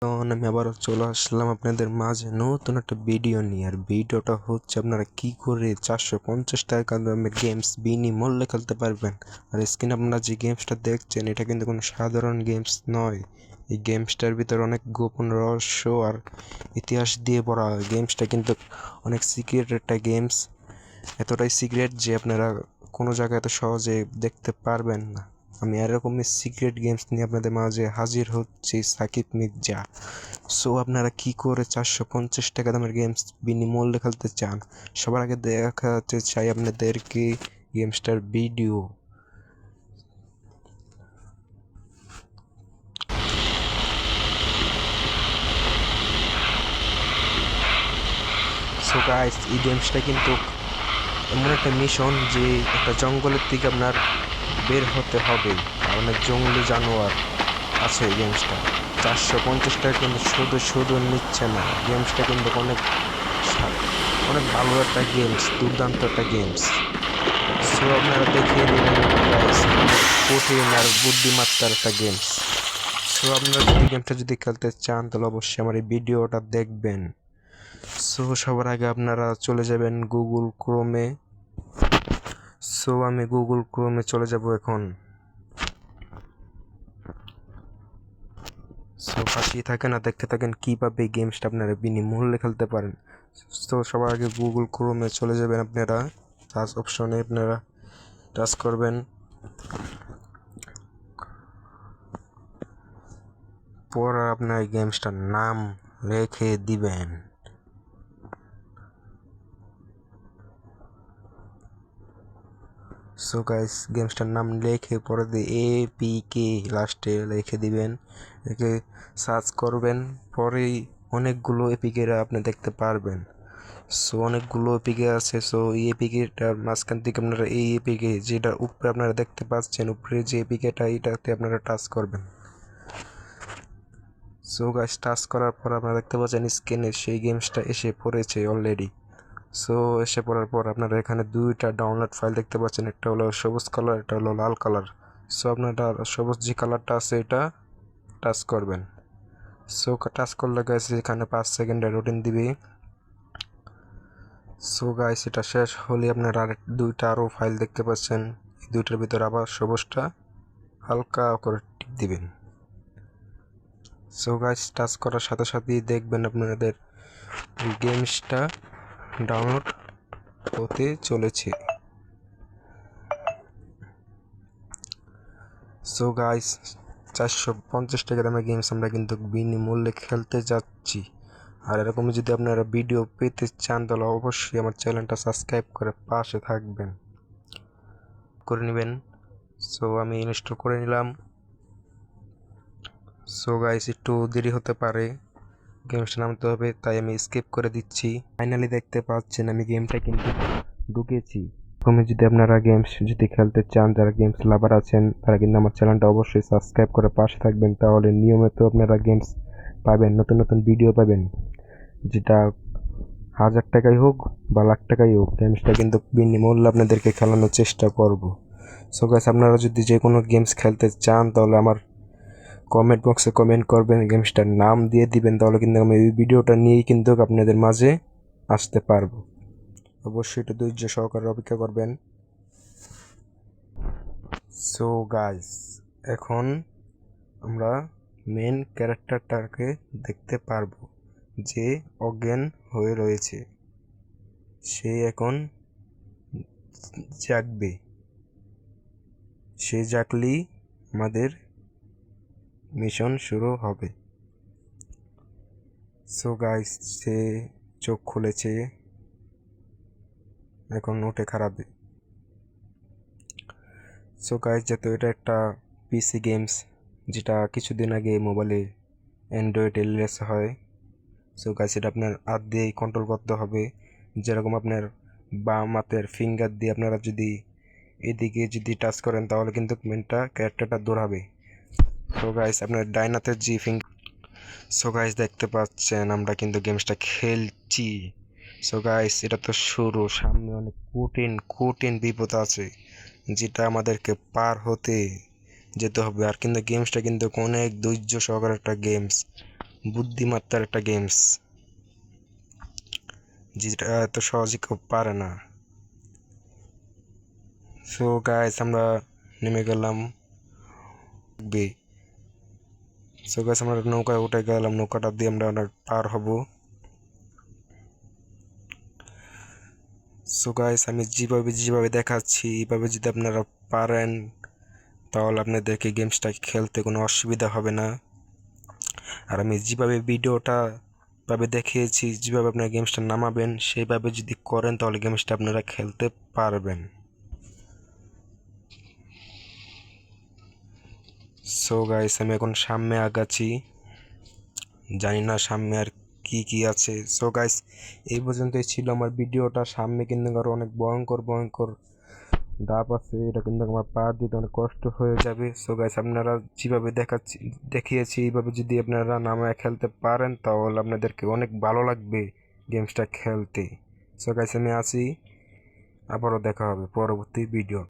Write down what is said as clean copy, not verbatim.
আমি আবারও চলে আসলাম আপনাদের মাঝে নতুন একটা ভিডিও নিয়ে। আর ভিডিওটা হচ্ছে আপনারা কি করে 450 টাকা দামের গেমস বিনামূল্যে খেলতে পারবেন। আর স্ক্রিনে আপনারা যে গেমসটা দেখছেন এটা কিন্তু কোনো সাধারণ গেমস নয়। এই গেমসটার ভিতরে অনেক গোপন রহস্য আর ইতিহাস দিয়ে ভরা। গেমসটা কিন্তু অনেক সিক্রেট একটা গেমস, এতটাই সিক্রেট যে আপনারা কোনো জায়গায় এত সহজে দেখতে পারবেন না। আমি এরকমই সিক্রেট গেমস নিয়ে আপনাদের মাঝে হাজির হচ্ছি, সাকিব মির্জা। সো আপনারা কি করে 450 টাকা দামের গেমস বিনামূল্যে খেলতে চান? সবার আগে দেখাতে চাই আপনাদেরকে গেমসটার ভিডিও। সো গাইস, এই গেমসটা কিন্তু এমন একটা মিশন যে একটা জঙ্গলের দিকে আপনার বের হতে হবে। আর অনেক জঙ্গলি জানোয়ার আছে এই গেমসটা। 450 টাকা কিন্তু শুধু নিচ্ছে না, গেমসটা কিন্তু অনেক ভালো একটা গেমস, দুর্দান্ত একটা গেমস। সো আপনারা দেখিয়ে নেবেন গাইস, কঠিন আর বুদ্ধিমত্তার একটা গেমস। সো আপনারা যদি গেমটা খেলতে চান তাহলে অবশ্যই আমার এই ভিডিওটা দেখবেন। সো সবার আগে আপনারা চলে যাবেন গুগল ক্রোমে। সো আমি গুগল ক্রোমে চলে যাব এখন। সো পাশেই থাকেন আর দেখতে থাকেন কীভাবে এই গেমসটা আপনারা বিনামূল্যে খেলতে পারেন। তো সবার আগে গুগল ক্রোমে চলে যাবেন আপনারা, সার্চ অপশনে আপনারা টাচ করবেন। পর আপনার এই গেমসটার নাম রেখে দিবেন। সো গাইস, গেমসটার নাম লিখে পরে দিয়ে APK লাস্টে লিখে দিবেন, রেখে সার্চ করবেন। পরেই অনেকগুলো এপিকেরা আপনি দেখতে পারবেন। সো অনেকগুলো এপিকে আছে। সো এই এপিকেটার মাঝখান থেকে আপনারা এই এপিকে যেটা উপরে আপনারা দেখতে পাচ্ছেন, উপরে যে এপিকেটা এইটাতে আপনারা টাচ করবেন। সো গাইস, টাচ করার পর আপনারা দেখতে পাচ্ছেন স্ক্রিনে সেই গেমসটা এসে পড়েছে অলরেডি। সো এসে পড়ার পর আপনারা এখানে দুইটা ডাউনলোড ফাইল দেখতে পাচ্ছেন, একটা হলো সবুজ কালার, একটা হলো লাল কালার। সো আপনারা সবুজ যে কালারটা আছে এটা টাচ করবেন। সো টাচ করলে গাইস এখানে 5 সেকেন্ডের রুটিন দিবে। সো গাইস, এটা শেষ হলে আপনারা আর দুইটা আরও ফাইল দেখতে পাচ্ছেন, এই দুইটার ভিতরে আবার সবুজটা হালকা করে টিপ দিবেন। সো গাইস, টাচ করার সাথে সাথেই দেখবেন আপনাদের গেমসটা ডাউনলোড হতে চলেছে। সো গাইস, 450 টাকা দামের গেমস আমরা কিন্তু বিনামূল্যে খেলতে যাচ্ছি। আর এরকমই যদি আপনারা ভিডিও পেতে চান তাহলে অবশ্যই আমার চ্যানেলটা সাবস্ক্রাইব করে পাশে থাকবেন, করে নেবেন। সো আমি ইনস্টল করে নিলাম। সো গাইস, একটু দেরি হতে পারে, গেমসটা নামতে হবে, তাই আমি স্কিপ করে দিচ্ছি। ফাইনালি দেখতে পাচ্ছেন আমি গেমটা কিন্তু ঢুকেছি। প্রথমে যদি আপনারা গেমস খেলতে চান, যারা গেমস লাভার আছেন তারা কিন্তু আমার চ্যানেলটা অবশ্যই সাবস্ক্রাইব করে পাশে থাকবেন, তাহলে নিয়মিত আপনারা গেমস পাবেন, নতুন নতুন ভিডিও পাবেন। যেটা 1000 টাকাই হোক বা লাখ টাকাই হোক, গেমসটা কিন্তু বিনামূল্যে আপনাদেরকে খেলানোর চেষ্টা করব। সো গাইস, আপনারা যদি যে কোনো গেমস খেলতে চান তাহলে আমার কমেন্ট বক্সে কমেন্ট করবেন, গেমসটার নাম দিয়ে দিবেন, তাহলে কিন্তু আমি এই ভিডিওটা নিয়েই কিন্তু আপনাদের মাঝে আসতে পারবো। অবশ্যই একটু ধৈর্য সহকারে অপেক্ষা করবেন। সো গাইস, এখন আমরা মেন ক্যারেক্টারটাকে দেখতে পারবো যে অজ্ঞান হয়ে রয়েছে। সে এখন জাগবে, সে জাগলেই আমাদের মিশন শুরু হবে। সো গাইস, সে চোখ খুলেছে, এখন উঠে খারাপে। সো গাইস, যেহেতু এটা একটা পিসি গেমস, যেটা কিছুদিন আগে মোবাইলে অ্যান্ড্রয়েডে রিলিজ হয়। সো গাইস, এটা আপনার হাত দিয়েই কন্ট্রোল করতে হবে। যেরকম আপনার বাম হাতের ফিঙ্গার দিয়ে আপনারা যদি এদিকে টাচ করেন তাহলে কিন্তু ক্যারেক্টারটা দৌড়াবে। সো গাইস, আপনার ডাইন হাতের যে ফিঙ্গার। সো গাইস, দেখতে পাচ্ছেন আমরা কিন্তু গেমসটা খেলছি। সো গাইস, এটা তো শুরু, সামনে অনেক কঠিন বিপদ আছে যেটা আমাদেরকে পার হতে যেতে হবে। আর কিন্তু গেমসটা কিন্তু অনেক ধৈর্য সহকারে একটা গেমস। বুদ্ধিমত্তার একটা গেমস, যেটা এত সহজে কেউ পারে না। সো গাইস আমরা নেমে গেলাম বে। সো গাইস আমরা নৌকায় উঠে গেলাম, নৌকাটা দিয়ে আমরা পার হব। সো গাইস আমি যেভাবে দেখাচ্ছি এইভাবে যদি আপনারা পারেন তাহলে আপনাদেরকে গেমসটা খেলতে কোনো অসুবিধা হবে না। আর আমি যেভাবে ভিডিওটা দেখিয়েছি, যেভাবে আপনারা গেমসটা নামাবেন সেইভাবে যদি করেন তাহলে গেমসটা আপনারা খেলতে পারবেন। সো গাইস আমি এখন সামনে আগাচ্ছি, জানি না সামনে আর কি আছে। সো গাইস এই পর্যন্তই ছিল আমার ভিডিওটা। সামনে কিন্তু আরো অনেক ভয়ঙ্কর ধাপ আছে, এটা কিন্তু আমার পা দিতে অনেক কষ্ট হয়ে যাবে। সো গাইস আপনারা যেভাবে দেখিয়েছি এইভাবে যদি আপনারা নামায় খেলতে পারেন তাহলে আপনাদেরকে অনেক ভালো লাগবে গেমসটা খেলতে। সো গাইস আমি আসি, আবারও দেখা হবে পরবর্তী ভিডিও।